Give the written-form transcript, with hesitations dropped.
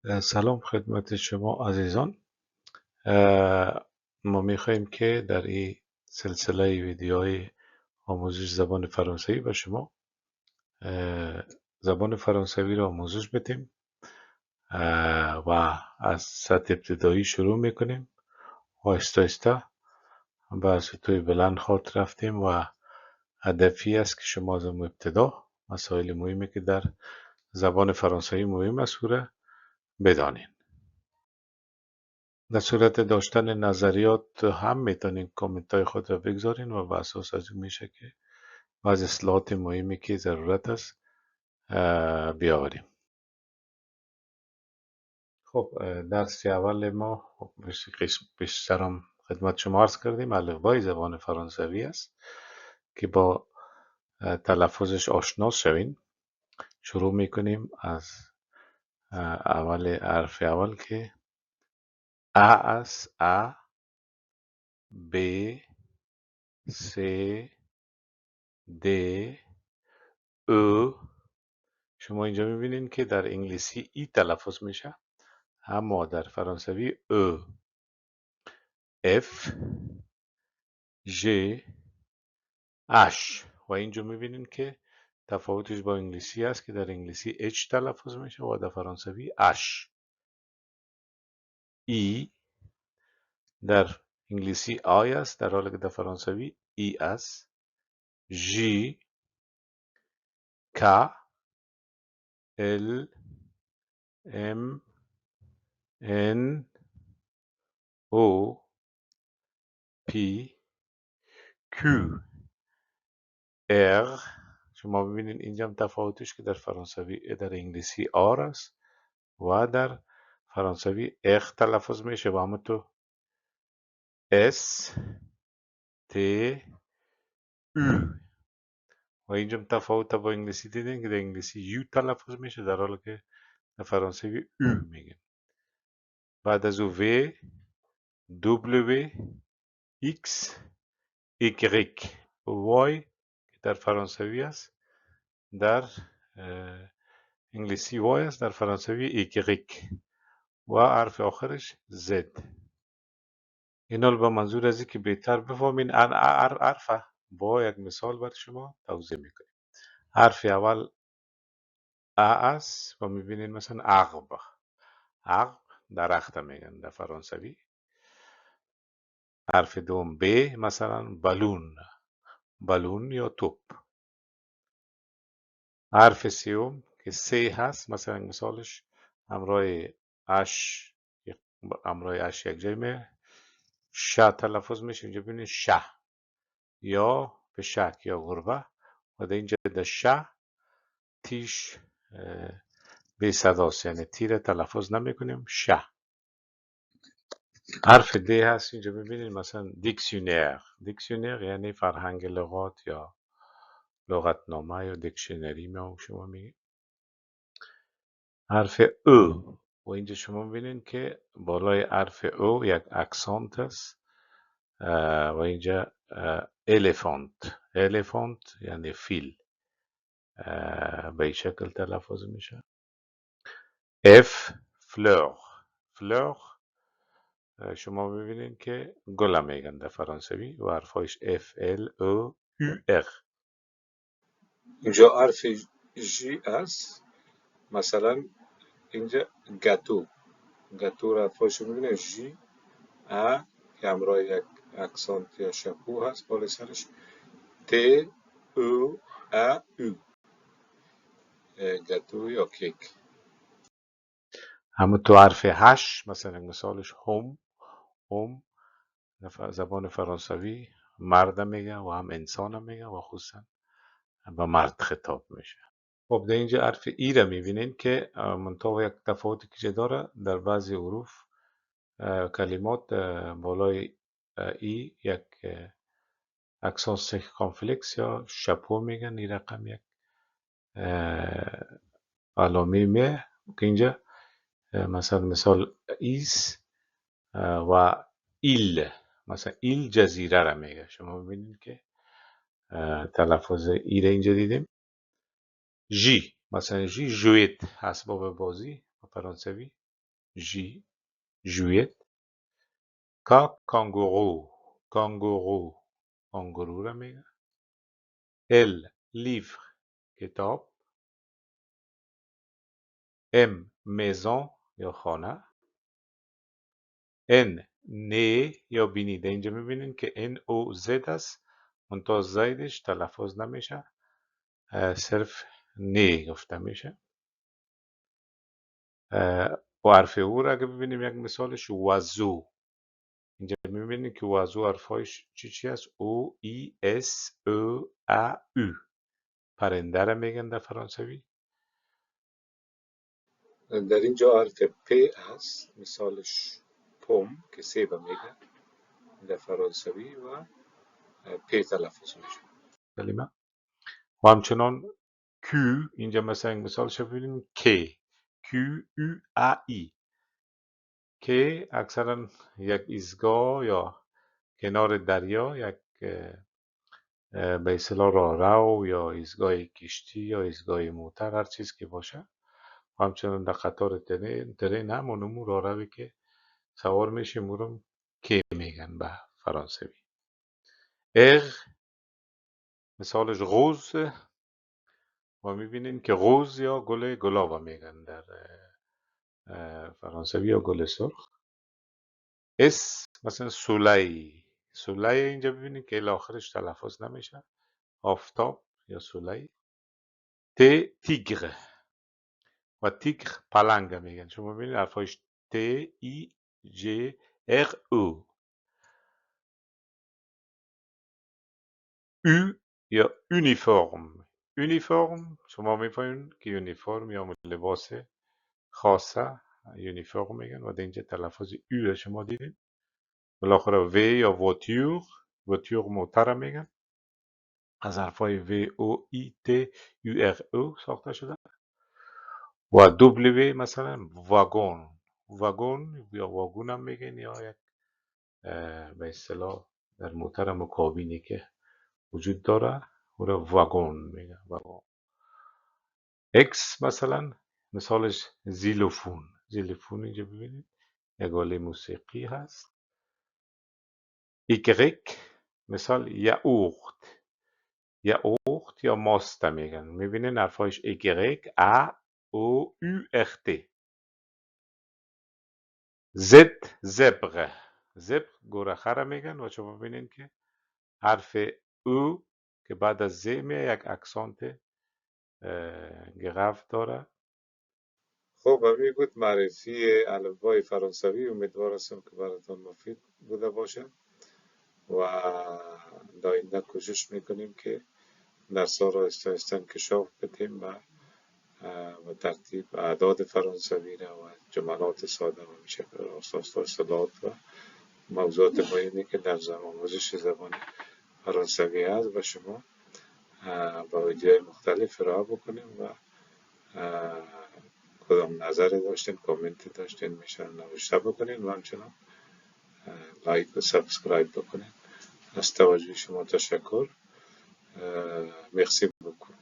سلام خدمت شما عزیزان. ما میخواییم که در این سلسله ویدیوهای آموزش زبان فرانسوی به شما زبان فرانسوی را آموزش بدیم و از سطح ابتدایی شروع میکنیم. آهسته آهسته به سطوح بلند خواهد رفتیم و هدفی است که شما از ابتدا مسائل مهمی که در زبان فرانسوی مهم است او را بدانید. در صورت داشتن نظریات هم میتونین کامنت های خود را بگذارین و بر اساس از اون میشه که بعض اصلاحات مهمی که ضرورت است بیاوریم. خب درس اول ما بیشترم خدمت شما عرض کردیم الفبای زبان فرانسوی است که با تلفظش آشنا شوین. شروع میکنیم از حرف اول که ا است. ا، ب، س، د، او. شما اینجا میبینین که در انگلیسی ای تلفظ میشه اما در فرانسوی او. اف، ژ، اش. و اینجا میبینین که تفاوتش با انگلیسی است که در انگلیسی اچ تلفظ میشه و در فرانسوی اش. ای در انگلیسی آی است در حالی که در فرانسوی ای است. ژ، کا، ال، ام، ان، او، پی، کیو، ار. شما ببینید اینجا هم تفاوتش که در فرانسوی در انگلیسی آر است و در فرانسوی اخ تلفظ میشه و همونطور اس، ت، او. و اینجا هم تفاوت با انگلیسی دیدین که در انگلیسی یو تلفظ میشه در حالی که در فرانسوی او میگن. بعد از او و، دبلیو، ایکس، ایگریک. وای که در فرانسوی است در انگلیسی وای است در فرانسوی ایگریک و حرف آخرش زد. اینا رو به منظور از که بهتر بفهمین حرف با یک مثال بر شما توضیح میکنیم. حرف اول ا است و میبینین مثلا عقب. عقب درخت میگن در فرانسوی. حرف دوم ب مثلا بالون. بالون یا توپ. حرف سوم که سی هست مثلا مثالش همراه اش یک جای میه ش تلفظ میشه. اینجا ببینید شه یا به شک یا غربه و در اینجا در شه تیش به صداست یعنی تیر تلفظ نمی کنیم. شه. حرف د هست اینجا ببینید مثلا دیکسیونر. دیکسیونر یعنی فرهنگ لغات یا لغتنامه یا دیکشنری ما شما میگید. حرف او و اینجا شما ببینید که بالای حرف او یک اکسانت است و اینجا الیفانت. الیفانت یعنی فیل به این شکل تلفظ میشه. اف، فلور. فلور شما ببینید که گل میگن در فرانسوی و حرفایش اف ال او یو ار. اینجا حرف جی است مثلا اینجا گاتو. گاتو را حرفایش میبینید جی ا که همراه یک اکسانت یا شکوه هست بالای سرش. ت او ا او گاتو یا کیک. همون تو حرف هش مثلا مثالش هم. هم زبان فرانسوی مرد میگه و هم انسان میگه و خصوصا با مرد خطاب میشه. خب در اینجا حرف ای را میبینین که منطقه یک تفاوتی که داره در بعضی حروف کلمات بالای ای یک اکسان سرکامفلکس یا شپو میگن. این رقم یک علامه میه که اینجا مثلا مثال ایس و ایل. مثلا ایل جزیره را میگه. شما ببینید که تلفظ ای را اینجا دیدیم. جی مثلا جی جویت اسباب بازی فرانسوی. J جویت. کا کانگورو، کانگورو، کانگورو را میگن. ال لیفر، کتاب. ام میزان یا خانه. ان نه یا بینیده. اینجا میبینین که ان او زد است، منتها زیدش تلفظ نمیشه، صرف نه گفته میشه. و حرف او را اگه ببینیم یک مثالش وزو. اینجا میبینید که وزو حرفایش چی هست؟ او ای اس او ا او. پرنده را میگن در فرانسوی. در اینجا حرف پ هست، مثالش پوم که سیب میگن در فرانسوی و پ تلفظ میشه. کلمه. و همچنان Q، اینجا مثلا مثالش ببینیم که Q U A I، که اکثرا یک ایستگاه یا کنار دریا، یک به اصطلاح راهرو یا ایستگاه کشتی یا ایستگاه موتر، هر چیز که باشه. همچنان در قطار ترین همونمون راهروی که سوار میشیم رو که میگن به فرانسوی. اغ مثالش غوز، و میبینین که غوز یا گل گلاب میگن در فرانسوی، یا گل سرخ. اس مثلا سولی، سولی اینجا ببینید که الاخرش تلفظ نمیشه، آفتاب یا سولی. ت تیگر، و تیگر پلنگ میگن. شما ببینید حرفایش ت ای ج ر او. او یا یونیفرم، یونیفرم شما میفهمید که یونیفرم یا لباس خاصه یونیفرم میگن، و در اینجا تلفظ او شما دیدین. بالاخره و یا واتیور، واتیور موتر میگن، از حرفای و او ای ت یو ار او ساخته شده. و دبلیو مثلا واگن، واگن یا واگون هم میگن، یا یک به اصطلاح در موتر مکابینی که وجود داره او را واگن میگن، واگن. اکس مثلا مثالش زیلوفون، زیلوفون اینجا ببینید یک آله موسیقی هست. ایگرک مثال یاورت، یاورت یا ماست میگن. میبینین حرفایش ایگرک ا او او اخت. زد زبر، زبر گورخه میگن، و شما ببینین که حرف او که بعد از ز یک اکسانت گرفت داره. خب همین بود معرفی الفبای فرانسوی. امیدوار هستم که براتون مفید بوده باشه و در آینده کوشش میکنیم که درس‌ها را آهسته انکشاف بدیم و به ترتیب اعداد فرانسوی را و جملات ساده و میشه اساس اصطلاحات و موضوعات مهمی که در آموزش زبان فرانسوی هست و شما با ویدیوهای مختلف ارائه بکنیم و کدام نظری داشتین، کامنتی داشتین، میشه نوشته بکنین و همچنان لایک و سابسکرایب بکنین. از توجه شما تشکر. مرسی بکن.